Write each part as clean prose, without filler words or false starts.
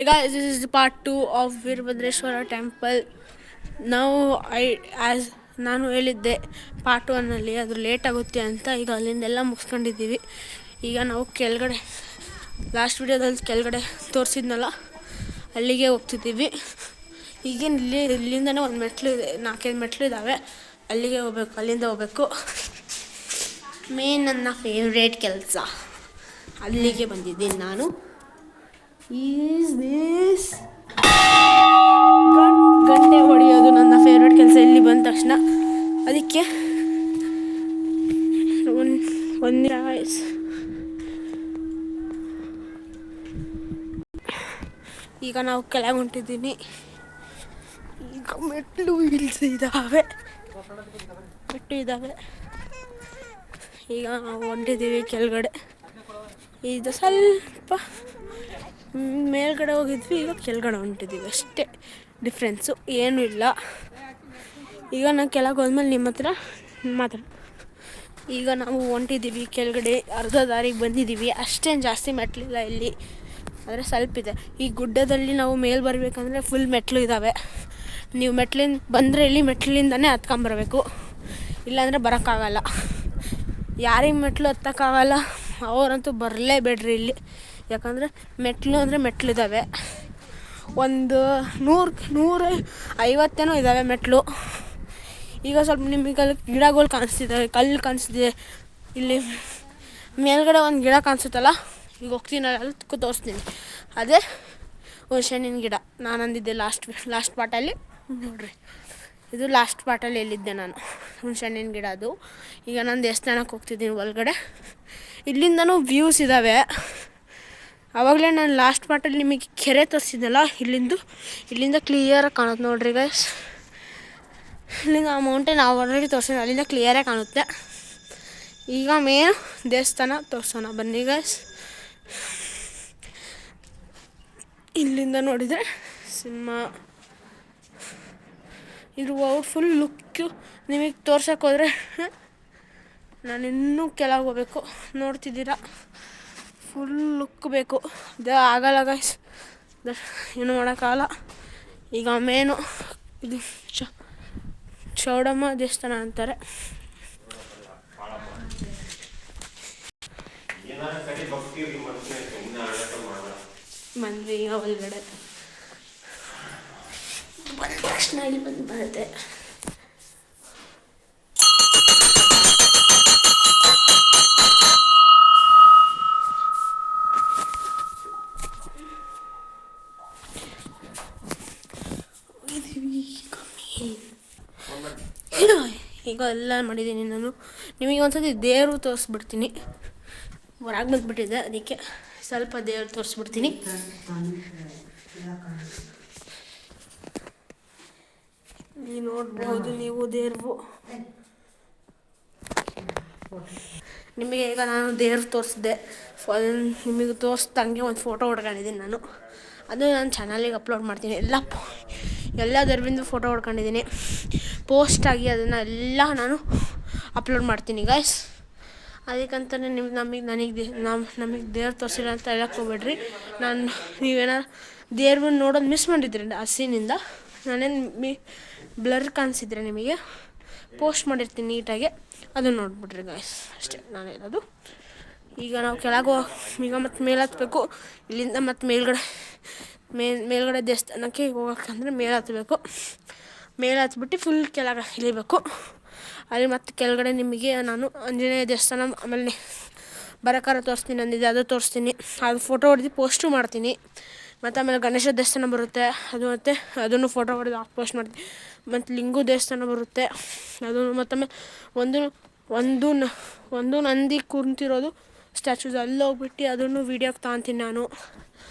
guys, this is the part 2 of Veerabhadreshwara temple. ನಾವು ನಾನು ಹೇಳಿದ್ದೆ ಪಾರ್ಟ್ 1ಅಲ್ಲಿ ಅದು ಲೇಟ್ ಆಗುತ್ತೆ ಅಂತ. ಈಗ ಅಲ್ಲಿಂದೆಲ್ಲ ಮುಗಿಸ್ಕೊಂಡಿದ್ದೀವಿ. ಈಗ ನಾವು ಕೆಳಗಡೆ ಲಾಸ್ಟ್ ವಿಡಿಯೋದಲ್ಲಿ ಕೆಳಗಡೆ ತೋರಿಸಿದ್ನಲ್ಲ ಅಲ್ಲಿಗೆ ಹೋಗ್ತಿದ್ದೀವಿ. ಈಗೇನು ಇಲ್ಲಿಂದನೇ ಒಂದು ಮೆಟ್ಲು ಇದೆ, 4-5 ಮೆಟ್ಲು ಇದ್ದಾವೆ. ಅಲ್ಲಿಗೆ ಹೋಗ್ಬೇಕು, ಅಲ್ಲಿಂದ ಹೋಗ್ಬೇಕು. ನನ್ನ ಫೇವ್ರೇಟ್ ಕೆಲಸ, ಅಲ್ಲಿಗೆ ಬಂದಿದ್ದೀನಿ ನಾನು. ಗಂಟೆ ಹೊಡೆಯೋದು ನನ್ನ ಫೇವ್ರೇಟ್ ಕೆಲಸ ಇಲ್ಲಿ ಬಂದ ತಕ್ಷಣ. ಅದಕ್ಕೆ ಒಂದು ಈಗ ನಾವು ಕೆಳಗೆ ಹೊಂಟಿದ್ದೀನಿ. ಈಗ ಮೆಟ್ಲು ಇದ್ದಾವೆ. ಈಗ ನಾವು ಹೊಂಟಿದ್ದೀವಿ ಕೆಳಗಡೆ. ಇದು ಸ್ವಲ್ಪ ಮೇಲ್ಗಡೆ ಹೋಗಿದ್ವಿ, ಈಗ ಕೆಳಗಡೆ ಹೊಂಟಿದ್ದೀವಿ, ಅಷ್ಟೇ ಡಿಫ್ರೆನ್ಸು, ಏನೂ ಇಲ್ಲ. ಈಗ ನಾನು ಕೆಳಗೆ ಹೋದ್ಮೇಲೆ ನಿಮ್ಮ ಹತ್ರ ಈಗ ನಾವು ಹೊಂಟಿದ್ದೀವಿ ಕೆಳಗಡೆ, ಅರ್ಧ ದಾರಿಗೆ ಬಂದಿದ್ದೀವಿ. ಅಷ್ಟೇನು ಜಾಸ್ತಿ ಮೆಟ್ಲಿಲ್ಲ ಇಲ್ಲಿ, ಆದರೆ ಸ್ವಲ್ಪ ಇದೆ. ಈ ಗುಡ್ಡದಲ್ಲಿ ನಾವು ಮೇಲೆ ಬರಬೇಕಂದ್ರೆ ಫುಲ್ ಮೆಟ್ಲು ಇದ್ದಾವೆ. ನೀವು ಬಂದರೆ ಇಲ್ಲಿ ಮೆಟ್ಲಿಂದನೇ ಹತ್ಕೊಂಬರ್ಬೇಕು, ಇಲ್ಲಾಂದರೆ ಬರೋಕ್ಕಾಗಲ್ಲ. ಯಾರಿಗೆ ಮೆಟ್ಲು ಹತ್ತಕ್ಕಾಗಲ್ಲ ಅವರಂತೂ ಬರಲೇಬೇಡ್ರಿ ಇಲ್ಲಿ. ಯಾಕಂದರೆ ಮೆಟ್ಲು ಅಂದರೆ ಮೆಟ್ಲಿದ್ದಾವೆ, ಒಂದು 150 ಇದ್ದಾವೆ ಮೆಟ್ಲು. ಈಗ ಸ್ವಲ್ಪ ನಿಮಗೆ ಗಿಡಗಳು ಕಾಣಿಸ್ತಿದ್ದಾವೆ, ಕಲ್ಲು ಕಾಣಿಸ್ತಿದೆ. ಇಲ್ಲಿ ಮೇಲ್ಗಡೆ ಒಂದು ಗಿಡ ಕಾಣಿಸುತ್ತಲ್ಲ, ಈಗ ಹೋಗ್ತೀನಿ ಅಲ್ಲಿ ತೋರಿಸ್ತೀನಿ. ಅದೇ ಹುಣಸೆಹಣ್ಣಿನ ಗಿಡ. ನಾನು ಅಂದಿದ್ದೆ ಲಾಸ್ಟ್ ಪಾರ್ಟಲ್ಲಿ ನೋಡಿರಿ, ಇದು ಲಾಸ್ಟ್ ಪಾರ್ಟಲ್ಲಿ ಎಲ್ಲಿದ್ದೆ ನಾನು, ಹುಣಸೆಹಣ್ಣಿನ ಗಿಡ ಅದು. ಈಗ ನಾನು ದೇವಸ್ಥಾನಕ್ಕೆ ಹೋಗ್ತಿದ್ದೀನಿ ಒಳಗಡೆ. ಇಲ್ಲಿಂದನೂ ವ್ಯೂಸ್ ಇದ್ದಾವೆ. ಆವಾಗಲೇ ನಾನು ಲಾಸ್ಟ್ ಪಾರ್ಟಲ್ಲಿ ನಿಮಗೆ ಕೆರೆ ತೋರಿಸಿದ್ನಲ್ಲ, ಇಲ್ಲಿಂದ ಕ್ಲಿಯರಾಗಿ ಕಾಣುತ್ತೆ ನೋಡಿರಿ ಗೈಸ್. ಇಲ್ಲಿಂದ ಆ ಮೌಂಟೇನ್ ಆಲ್ರೆಡಿ ತೋರಿಸಿದ್ರೆ ಅಲ್ಲಿಂದ ಕ್ಲಿಯರಾಗಿ ಕಾಣುತ್ತೆ. ಈಗ ಮೇನ್ ದೇವಸ್ಥಾನ ತೋರಿಸೋಣ ಬನ್ನಿ ಗೈಸ್. ಇಲ್ಲಿಂದ ನೋಡಿದರೆ ಸಿಂಹ, ಇದು ಫುಲ್ ಲುಕ್ಕು ನಿಮಗೆ ತೋರ್ಸಕ್ಕೆ ಹೋದರೆ ನಾನು ಇನ್ನೂ ಕೆಳಗೆ ಹೋಗ್ಬೇಕು. ನೋಡ್ತಿದ್ದೀರಾ, ಫುಲ್ ಲುಕ್ ಬೇಕು. ಆಗಲ್ಲ ಗೈಸ್, ಏನು ಮಾಡೋಕ್ಕಾಗಲ್ಲ. ಈಗ ಮೇನು ಇದು ಚೌಡಮ್ಮ ದೇವಸ್ಥಾನ ಅಂತಾರೆ. ಬಂದ್ವಿ ಈಗ ಒಳಗಡೆ. ಬಂದ ತಕ್ಷಣ ಇಲ್ಲಿ ಬರುತ್ತೆ. ಈಗ ಎಲ್ಲ ಮಾಡಿದ್ದೀನಿ ನಾನು. ನಿಮಗೆ ಒಂದ್ಸತಿ ದೇವರು ತೋರಿಸ್ಬಿಡ್ತೀನಿ. ಹೊರಗೆ ಬಂದುಬಿಟ್ಟಿದ್ದೆ, ಅದಕ್ಕೆ ಸ್ವಲ್ಪ ದೇವ್ರು ತೋರಿಸ್ಬಿಡ್ತೀನಿ. ನೀವು ನೋಡ್ಬೋದು, ನೀವು ದೇವ್ರು ನಿಮಗೆ ಈಗ ನಾನು ದೇವ್ರು ತೋರಿಸಿದೆ. ನಿಮಗೆ ತೋರಿಸ್ದಂಗೆ ಒಂದು ಫೋಟೋ ಹೊಡ್ಕೊಂಡಿದ್ದೀನಿ ನಾನು. ಅದು ನಾನು ಚಾನಲಿಗೆ ಅಪ್ಲೋಡ್ ಮಾಡ್ತೀನಿ. ಎಲ್ಲ ದೇವ್ರಿಂದು ಫೋಟೋ ಹೊಡ್ಕೊಂಡಿದ್ದೀನಿ, ಪೋಸ್ಟಾಗಿ ಅದನ್ನು ಎಲ್ಲ ನಾನು ಅಪ್ಲೋಡ್ ಮಾಡ್ತೀನಿ ಗೈಸ್. ಅದಕ್ಕಂತಲೇ ನಮಗೆ ದೇವ್ರು ತೋರಿಸಿಲ್ಲ ಅಂತ ಹೇಳಕ್ಕೆ ಹೋಗ್ಬೇಡ್ರಿ. ನೀವೇನಾರು ದೇವ್ರನ್ನ ನೋಡೋದು ಮಿಸ್ ಮಾಡಿದ್ರಿ ಆ ಸೀನಿಂದ, ನಾನೇನು ಬ್ಲರ್ ಕಾಣಿಸಿದ್ರೆ ನಿಮಗೆ ಪೋಸ್ಟ್ ಮಾಡಿರ್ತೀನಿ ನೀಟಾಗಿ, ಅದು ನೋಡ್ಬಿಡ್ರಿ ಗೈಸ್, ಅಷ್ಟೇ ನಾನು ಹೇಳೋದು. ಈಗ ನಾವು ಈಗ ಮತ್ತೆ ಮೇಲೆ ಹತ್ತಬೇಕು. ಇಲ್ಲಿಂದ ಮತ್ತೆ ಮೇಲ್ಗಡೆ ದೇವಸ್ಥಾನಕ್ಕೆ ಹೋಗೋಕ್ಕಂದ್ರೆ ಮೇಲೆ ಹತ್ತಬೇಕು. ಮೇಲೆ ಹತ್ಬಿಟ್ಟು ಫುಲ್ ಕೆಳಗೆ ಇಳಿಬೇಕು. ಅಲ್ಲಿ ಮತ್ತೆ ಕೆಳಗಡೆ ನಿಮಗೆ ನಾನು ಆಂಜನೇಯ ದೇವಸ್ಥಾನ ಆಮೇಲೆ ಬರೋಕಾರ ತೋರಿಸ್ತೀನಿ ಅಂದಿದ್ದೆ, ಅದು ತೋರಿಸ್ತೀನಿ. ಅದು ಫೋಟೋ ಹೊಡೆದು ಪೋಸ್ಟು ಮಾಡ್ತೀನಿ. ಮತ್ತು ಆಮೇಲೆ ಗಣೇಶ ದೇವಸ್ಥಾನ ಬರುತ್ತೆ, ಮತ್ತು ಅದನ್ನು ಫೋಟೋ ಹೊಡೆದು ಪೋಸ್ಟ್ ಮಾಡ್ತೀನಿ. ಮತ್ತು ಲಿಂಗು ದೇವಸ್ಥಾನ ಬರುತ್ತೆ, ಅದು ಮತ್ತು ಆಮೇಲೆ ಒಂದು ನಂದಿ ಕುಂತಿರೋದು ಸ್ಟ್ಯಾಚೂಸ್, ಅಲ್ಲಿ ಹೋಗ್ಬಿಟ್ಟು ಅದನ್ನು ವೀಡಿಯೋಗೆ ತಗೊತೀನಿ ನಾನು.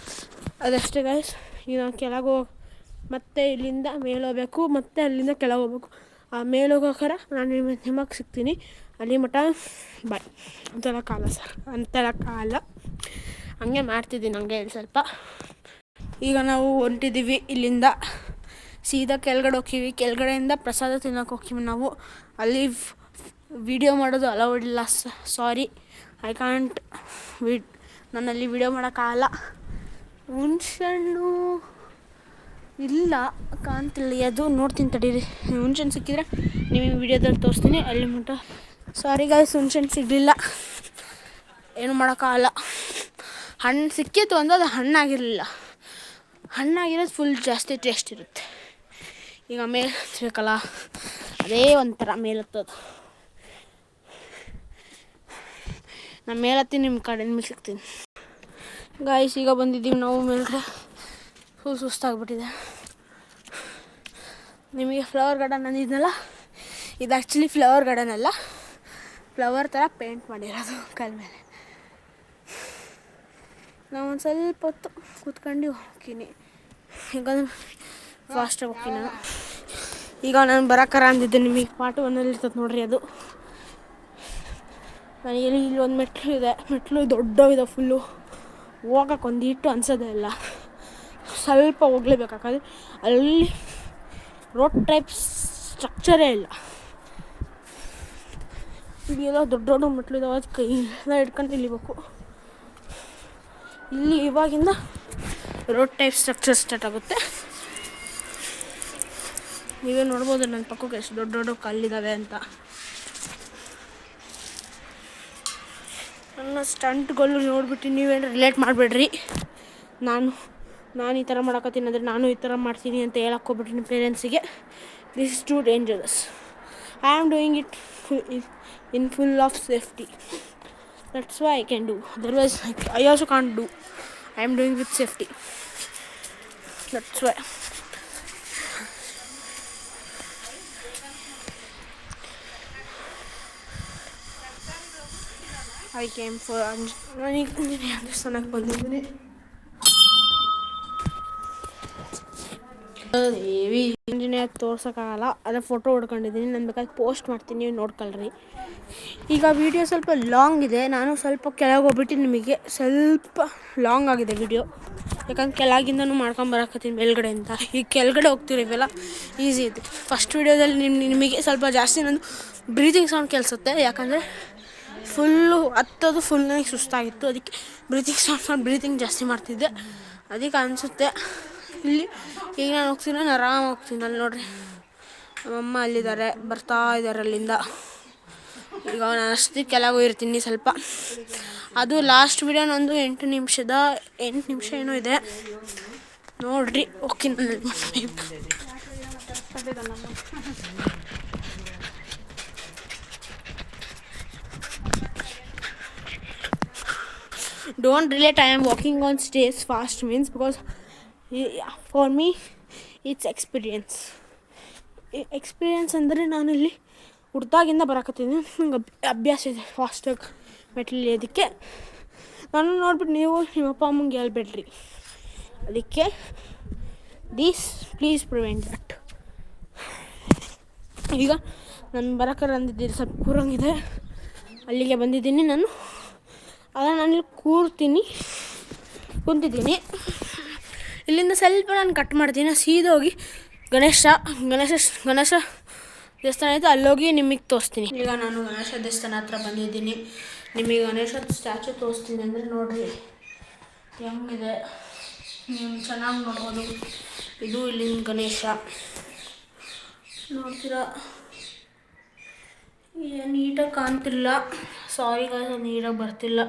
ಅದಷ್ಟೇ ಗೈಸ್. ಈಗ ನಾವು ಕೆಳಗೆ ಮತ್ತೆ ಇಲ್ಲಿಂದ ಮೇಲೆ ಹೋಗ್ಬೇಕು, ಮತ್ತು ಅಲ್ಲಿಂದ ಕೆಳಗೆ ಹೋಗ್ಬೇಕು. ಆ ಮೇಲೆ ಹೋಗೋಕ್ಕಾರ ನಾನು ನಿಮಗೆ ಸಿಗ್ತೀನಿ. ಅಲ್ಲಿ ಮಟ್ಟ ಬಾಯ್ ಅಂತೇಳಕ್ಕಾಗಲ್ಲ, ಹಂಗೆ ಮಾಡ್ತಿದ್ದೀನಿ ಹಂಗೆ ಸ್ವಲ್ಪ. ಈಗ ನಾವು ಹೊಂಟಿದ್ದೀವಿ ಇಲ್ಲಿಂದ ಸೀದಾ ಕೆಳಗಡೆ ಹೋಗ್ತೀವಿ. ಕೆಳಗಡೆಯಿಂದ ಪ್ರಸಾದ ತಿನ್ನೋಕೆ ಹೋಗ್ತೀವಿ ನಾವು. ಅಲ್ಲಿ ವಿಡಿಯೋ ಮಾಡೋದು ಅಲೌಡ್ ಇಲ್ಲ, ಸಾರಿ, ಐ ಕಾಂಟ್. ನಾನಲ್ಲಿ ವಿಡಿಯೋ ಮಾಡೋಕ್ಕಾಗಲ್ಲ. ಹುಣ್ಸೆಹಣ್ಣು ಇಲ್ಲ, ಕಾಣ್ತಿಲ್ಲ ಅದು. ನೋಡ್ತೀನಿ ತಡೀರಿ, ಹುಣ್ಸೆಹಣ್ಣು ಸಿಕ್ಕಿದ್ರೆ ನಿಮಗೆ ವಿಡಿಯೋದಲ್ಲಿ ತೋರಿಸ್ತೀನಿ. ಅಲ್ಲಿ ಮಟ್ಟ ಸಾರಿ ಗಾಯ್ಸ್, ಹುಣ್ಸೆಹಣ್ಣು ಸಿಗಲಿಲ್ಲ, ಏನು ಮಾಡೋಕ್ಕಾಗಲ್ಲ. ಹಣ್ಣು ಸಿಕ್ಕಿತ್ತು ಅಂದ್ರೆ ಅದು ಹಣ್ಣಾಗಿರಲಿಲ್ಲ. ಹಣ್ಣಾಗಿರೋದು ಫುಲ್ ಜಾಸ್ತಿ ಟೇಸ್ಟ್ ಇರುತ್ತೆ. ಈಗ ಮೇಲೆ ಹಚ್ಚಬೇಕಲ್ಲ, ಅದೇ ಒಂಥರ ಮೇಲತ್ತದು. ನಾನು ಮೇಲತ್ತಿ ನಿಮ್ಮ ಕಡೆ ನಿಮಗೆ ಸಿಗ್ತೀನಿ ಗಾಯ್ಸ್. ಈಗ ಬಂದಿದ್ದೀವಿ ನಾವು ಮೇಲ್ಗಡೆ. ಫುಲ್ ಸುಸ್ತಾಗ್ಬಿಟ್ಟಿದೆ. ನಿಮಗೆ ಫ್ಲವರ್ ಗಾರ್ಡನ್ ಅಂದಿದ್ನಲ್ಲ, ಇದು ಆ್ಯಕ್ಚುಲಿ ಫ್ಲವರ್ ಗಾರ್ಡನ್ ಅಲ್ಲ, ಫ್ಲವರ್ ಥರ ಪೇಂಟ್ ಮಾಡಿರೋದು ಕಲ್ ಮೇಲೆ. ನಾವು ಒಂದು ಸ್ವಲ್ಪ ಹೊತ್ತು ಕೂತ್ಕೊಂಡು ಹೋಗ್ತೀನಿ, ಯಾಕಂದ್ರೆ ಫಾಸ್ಟಾಗಿ ಹೋಗ್ತೀನಿ ನಾನು. ಈಗ ನಾನು ಬರೋಕ್ಕಾರ ಅಂದಿದ್ದೆ ನಿಮಗೆ, ಪಾರ್ಟ್ 1 ಇರ್ತದೆ ನೋಡ್ರಿ ಅದು. ನನಗೆ ಇಲ್ಲಿ ಒಂದು ಮೆಟ್ಲು ಇದೆ, ಮೆಟ್ಲು ದೊಡ್ಡವಿದೆ ಫುಲ್ಲು. ಹೋಗಕ್ಕೆ ಒಂದು ಇಟ್ಟು ಅನ್ಸೋದೇ ಇಲ್ಲ, ಸ್ವಲ್ಪ ಹೋಗ್ಲೇಬೇಕಾದ್ರೆ. ಅಲ್ಲಿ ರೋಡ್ ಟೈಪ್ ಸ್ಟ್ರಕ್ಚರೇ ಇಲ್ಲ. ಇಲ್ಲೆಲ್ಲ ದೊಡ್ಡ ದೊಡ್ಡ ಮೆಟ್ಲು ಇದಾವೆ, ಅದು ಕೈಯೆಲ್ಲ ಹಿಡ್ಕೊಂಡು ಇಳಿಬೇಕು. ಇಲ್ಲಿ ಇವಾಗಿಂದ ರೋಡ್ ಟೈಪ್ ಸ್ಟ್ರಕ್ಚರ್ ಸ್ಟಾರ್ಟ್ ಆಗುತ್ತೆ. ನೀವೇ ನೋಡ್ಬೋದು ನನ್ನ ಪಕ್ಕಕ್ಕೆ ಎಷ್ಟು ದೊಡ್ಡ ದೊಡ್ಡ ಕಲ್ಲಿದ್ದಾವೆ ಅಂತ. ನನ್ನ ಸ್ಟಂಟ್ಗಳು ನೋಡ್ಬಿಟ್ಟು ನೀವೇನು ರಿಲೇಟ್ ಮಾಡಬೇಡ್ರಿ. ನಾನು ಈ ಥರ ಮಾಡೋಕತ್ತೀನಿ ಅಂದರೆ ನಾನು ಈ ಥರ ಮಾಡ್ತೀನಿ ಅಂತ ಹೇಳಕ್ಕೆ ಹೋಗ್ಬಿಟ್ರಿ ನಿಮ್ಮ ಪೇರೆಂಟ್ಸಿಗೆ. This is too dangerous. I am doing it in full of safety. That's why I can do, otherwise I also can't do. I am doing with safety. That's why. I came for ನನಗೆ ದೇವಸ್ಥಾನಕ್ಕೆ ಬಂದಿದ್ದೀನಿ. Heavy Anjaneya ತೋರ್ಸೋಕ್ಕಾಗಲ್ಲ, ಅದೇ photo ಹೊಡ್ಕೊಂಡಿದ್ದೀನಿ. ನಾನು ಬೇಕಾದ್ರೆ post ಮಾಡ್ತೀನಿ, ನೀವು ನೋಡ್ಕೊಳ್ರಿ. ಈಗ video ಸ್ವಲ್ಪ ಲಾಂಗ್ ಇದೆ, ನಾನು ಸ್ವಲ್ಪ ಕೆಳಗೆ ಹೋಗ್ಬಿಟ್ಟು ನಿಮಗೆ ಸ್ವಲ್ಪ ಲಾಂಗ್ ಆಗಿದೆ ವಿಡಿಯೋ, ಯಾಕಂದ್ರೆ ಕೆಳಗಿಂದನೂ ಮಾಡ್ಕೊಂಬರಕತ್ತೀನಿ ಮೇಲ್ಗಡೆಯಿಂದ. ಈಗ ಕೆಳಗಡೆ ಹೋಗ್ತಿರೋವೆಲ್ಲ ಈಸಿ ಇದೆ. ಫಸ್ಟ್ ವಿಡಿಯೋದಲ್ಲಿ ನಿಮಗೆ ಸ್ವಲ್ಪ ಜಾಸ್ತಿ ನಂದು ಬ್ರೀತಿಂಗ್ ಸೌಂಡ್ ಕೇಳಿಸುತ್ತೆ, ಯಾಕಂದರೆ ಫುಲ್ಲು ಹತ್ತೋದು ಫುಲ್ ನನಗೆ ಸುಸ್ತಾಗಿತ್ತು. ಅದಕ್ಕೆ ಬ್ರೀತಿಂಗ್ ಜಾಸ್ತಿ ಮಾಡ್ತಿದ್ದೆ, ಅದಕ್ಕೆ ಅನಿಸುತ್ತೆ. ಇಲ್ಲಿ ಈಗ ನಾನು ಹೋಗ್ತೀನಿ, ನಾನು ಆರಾಮಾಗಿ ಹೋಗ್ತೀನಿ. ಅಲ್ಲಿ ನೋಡಿರಿ ನಮ್ಮಮ್ಮ ಅಲ್ಲಿದ್ದಾರೆ, ಬರ್ತಾ ಇದ್ದಾರೆ ಅಲ್ಲಿಂದ. ಈಗ ನಾನು ಅಷ್ಟು ಕೆಳಗೆ ಹೋಗಿರ್ತೀನಿ ಸ್ವಲ್ಪ. ಅದು ಲಾಸ್ಟ್ ವಿಡಿಯೋ ನಂದು 8 ನಿಮಿಷ ಏನೋ ಇದೆ ನೋಡ್ರಿ. Okay, don't relate I am walking on stage fast means, because for me it's experience ಅಂದರೆ ನಾನು ಇಲ್ಲಿ ಹುಡ್ದಾಗಿಂದ ಬರಕತ್ತೀನಿ, ನಂಗೆ ಅಭ್ಯಾಸ ಇದೆ ಫಾಸ್ಟಾಗಿ ಮೆಟ್ಲಲ್ಲಿ. ಅದಕ್ಕೆ ನಾನು ನೋಡ್ಬಿಟ್ಟು ನೀವು ನಿಮ್ಮ ಅಪ್ಪ ಅಮ್ಮಂಗೆ ಹೇಳ್ಬೇಡ್ರಿ. ಅದಕ್ಕೆ ಪ್ಲೀಸ್ ಪ್ರಿವೆಂಟ್ ದಟ್. ಈಗ ನಾನು ಬರೋಕ್ಕಾರ ಅಂದಿದ್ದೀನಿ, ಸ್ವಲ್ಪ ಕೂರಂಗಿದೆ, ಅಲ್ಲಿಗೆ ಬಂದಿದ್ದೀನಿ ನಾನು. ನಾನಿಲ್ಲಿ ಕುಂತಿದ್ದೀನಿ. ಇಲ್ಲಿಂದ ಸ್ವಲ್ಪ ನಾನು ಕಟ್ ಮಾಡ್ತೀನಿ, ಸೀದಾ ಹೋಗಿ ಗಣೇಶ ದೇವಸ್ಥಾನ ಐತೆ, ಅಲ್ಲೋಗಿ ನಿಮಗೆ ತೋರಿಸ್ತೀನಿ. ಈಗ ನಾನು ಗಣೇಶ ದೇವಸ್ಥಾನ ಹತ್ರ ಬಂದಿದ್ದೀನಿ. ನಿಮಗೆ ಗಣೇಶದ ಸ್ಟ್ಯಾಚು ತೋರಿಸ್ತೀನಿ ಅಂದರೆ ನೋಡಿರಿ ಹೆಂಗಿದೆ, ನೀವು ಚೆನ್ನಾಗಿ ನೋಡ್ಬೋದು. ಇದು ಇಲ್ಲಿನ ಗಣೇಶ ನೋಡ್ತೀರಾ, ನೀಟಾಗಿ ಕಾಣ್ತಿಲ್ಲ. ಸಾರಿ ಗಾಯ್ಸ್, ನೀಟಾಗಿ ಬರ್ತಿಲ್ಲ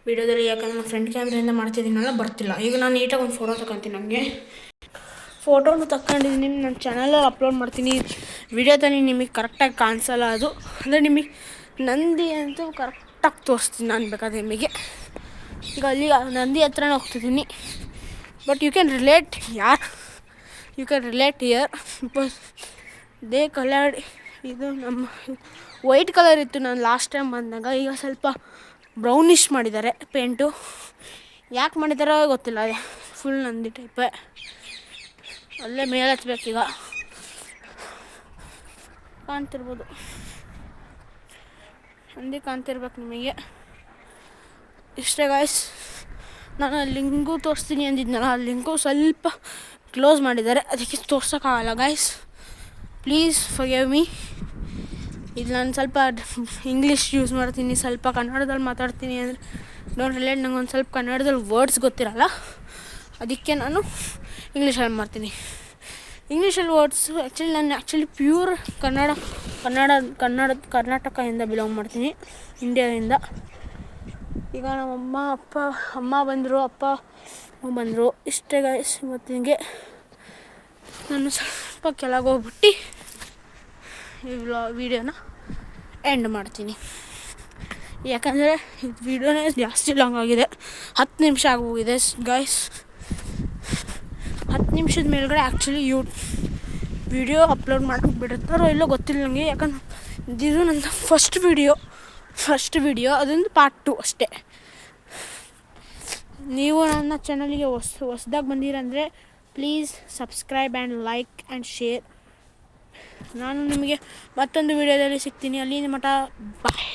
ವಿಡಿಯೋದಲ್ಲಿ, ಯಾಕಂದರೆ ನಾನು ಫ್ರಂಟ್ ಕ್ಯಾಮ್ರೆಯಿಂದ ಮಾಡ್ತಿದ್ದೀನಲ್ಲ, ಬರ್ತಿಲ್ಲ. ಈಗ ನಾನು ನೀಟಾಗಿ ಒಂದು ಫೋಟೋ ತಗೊತೀನಿ. ನನಗೆ ಫೋಟೋನು ತಗೊಂಡಿದ್ದೀನಿ, ನನ್ನ ಚಾನಲಲ್ಲಿ ಅಪ್ಲೋಡ್ ಮಾಡ್ತೀನಿ. ವಿಡಿಯೋದಲ್ಲಿ ನಿಮಗೆ ಕರೆಕ್ಟಾಗಿ ಕಾಣಿಸಲ್ಲ ಅದು, ಅಂದರೆ ನಿಮಗೆ ನಂದಿ ಅಂತೂ ಕರೆಕ್ಟಾಗಿ ತೋರಿಸ್ತೀನಿ ನಾನು ಬೇಕಾದ್ರೆ ನಿಮಗೆ. ಈಗ ಅಲ್ಲಿ ನಂದಿ ಹತ್ರನೇ ಹೋಗ್ತಿದ್ದೀನಿ. But you can relate here, because they colour. ಇದು ನಮ್ಮ ವೈಟ್ ಕಲರ್ ಇತ್ತು ನಾನು ಲಾಸ್ಟ್ ಟೈಮ್ ಬಂದಾಗ, ಈಗ ಸ್ವಲ್ಪ ಬ್ರೌನಿಷ್ ಮಾಡಿದ್ದಾರೆ ಪೇಂಟು. ಯಾಕೆ ಮಾಡಿದಾರೋ ಗೊತ್ತಿಲ್ಲ, ಫುಲ್ ನಂದಿ ಟೈಪೇ. ಅಲ್ಲೇ ಮೇಲೆ ಹಚ್ಬೇಕೀಗ, ಕಾಣ್ತಿರ್ಬೋದು, ನಂದಿ ಕಾಣ್ತಿರ್ಬೇಕು ನಿಮಗೆ. ಇಷ್ಟೇ ಗಾಯ್ಸ್. ನಾನು ಲಿಂಕು ತೋರಿಸ್ತೀನಿ ಅಂದಿದ್ನಲ್ಲ, ಆ ಲಿಂಕು ಸ್ವಲ್ಪ ಕ್ಲೋಸ್ ಮಾಡಿದ್ದಾರೆ, ಅದಕ್ಕೆ ತೋರ್ಸೋಕ್ಕಾಗಲ್ಲ ಗಾಯ್ಸ್. Please forgive me. ಇದು ನಾನು ಸ್ವಲ್ಪ ಇಂಗ್ಲೀಷ್ ಯೂಸ್ ಮಾಡ್ತೀನಿ, ಸ್ವಲ್ಪ ಕನ್ನಡದಲ್ಲಿ ಮಾತಾಡ್ತೀನಿ ಅಂದರೆ ಡೋಂಟ್ ರಿಲೇಟ್. ನಂಗೆ ಒಂದು ಸ್ವಲ್ಪ ಕನ್ನಡದಲ್ಲಿ ವರ್ಡ್ಸ್ ಗೊತ್ತಿರಲ್ಲ, ಅದಕ್ಕೆ ನಾನು ಇಂಗ್ಲೀಷಲ್ಲಿ ಮಾಡ್ತೀನಿ. ಇಂಗ್ಲೀಷಲ್ಲಿ ವರ್ಡ್ಸು ನಾನು ಪ್ಯೂರ್ ಕರ್ನಾಟಕದಿಂದ ಬಿಲಾಂಗ್ ಮಾಡ್ತೀನಿ, ಇಂಡಿಯಾದಿಂದ. ಈಗ ನಮ್ಮಮ್ಮ ಅಮ್ಮ ಬಂದರು, ಅಪ್ಪ ಬಂದರು. ಇಷ್ಟೇ ಗೈಸ್ ಇವತ್ತಿಗೆ. ನಾನು ಸ್ವಲ್ಪ ಕೆಳಗೆ ಹೋಗ್ಬಿಟ್ಟು ಈ ವಿಡಿಯೋನ ಎಂಡ್ ಮಾಡ್ತೀನಿ. ಯಾಕಂದರೆ ಈ ವಿಡಿಯೋನೇ ಜಾಸ್ತಿ ಲಾಂಗ್ ಆಗಿದೆ, 10 ನಿಮಿಷ ಆಗೋಗಿದೆ ಗೈಸ್. 10 ನಿಮಿಷದ ಮೇಲ್ಗಡೆ ಆ್ಯಕ್ಚುಲಿ ವಿಡಿಯೋ ಅಪ್ಲೋಡ್ ಮಾಡೋಕ್ಕೆ ಬಿಡುತ್ತಾರೋ ಇಲ್ಲೋ ಗೊತ್ತಿಲ್ಲ ನನಗೆ. ಯಾಕಂದ್ರೆ ಇದು ನನ್ನ ಫಸ್ಟ್ ವಿಡಿಯೋ, ಅದೊಂದು ಪಾರ್ಟ್ 2 ಅಷ್ಟೇ. ನೀವು ನನ್ನ ಚಾನಲ್ಗೆ ಹೊಸ್ದಾಗಿ ಬಂದಿರಂದರೆ please subscribe and like and share. ನಾನು ನಿಮಗೆ ಮತ್ತೊಂದು ವಿಡಿಯೋದಲ್ಲಿ ಸಿಗ್ತೀನಿ. ಅಲ್ಲಿ ಮಟ್ಟ ಬಾಯ್.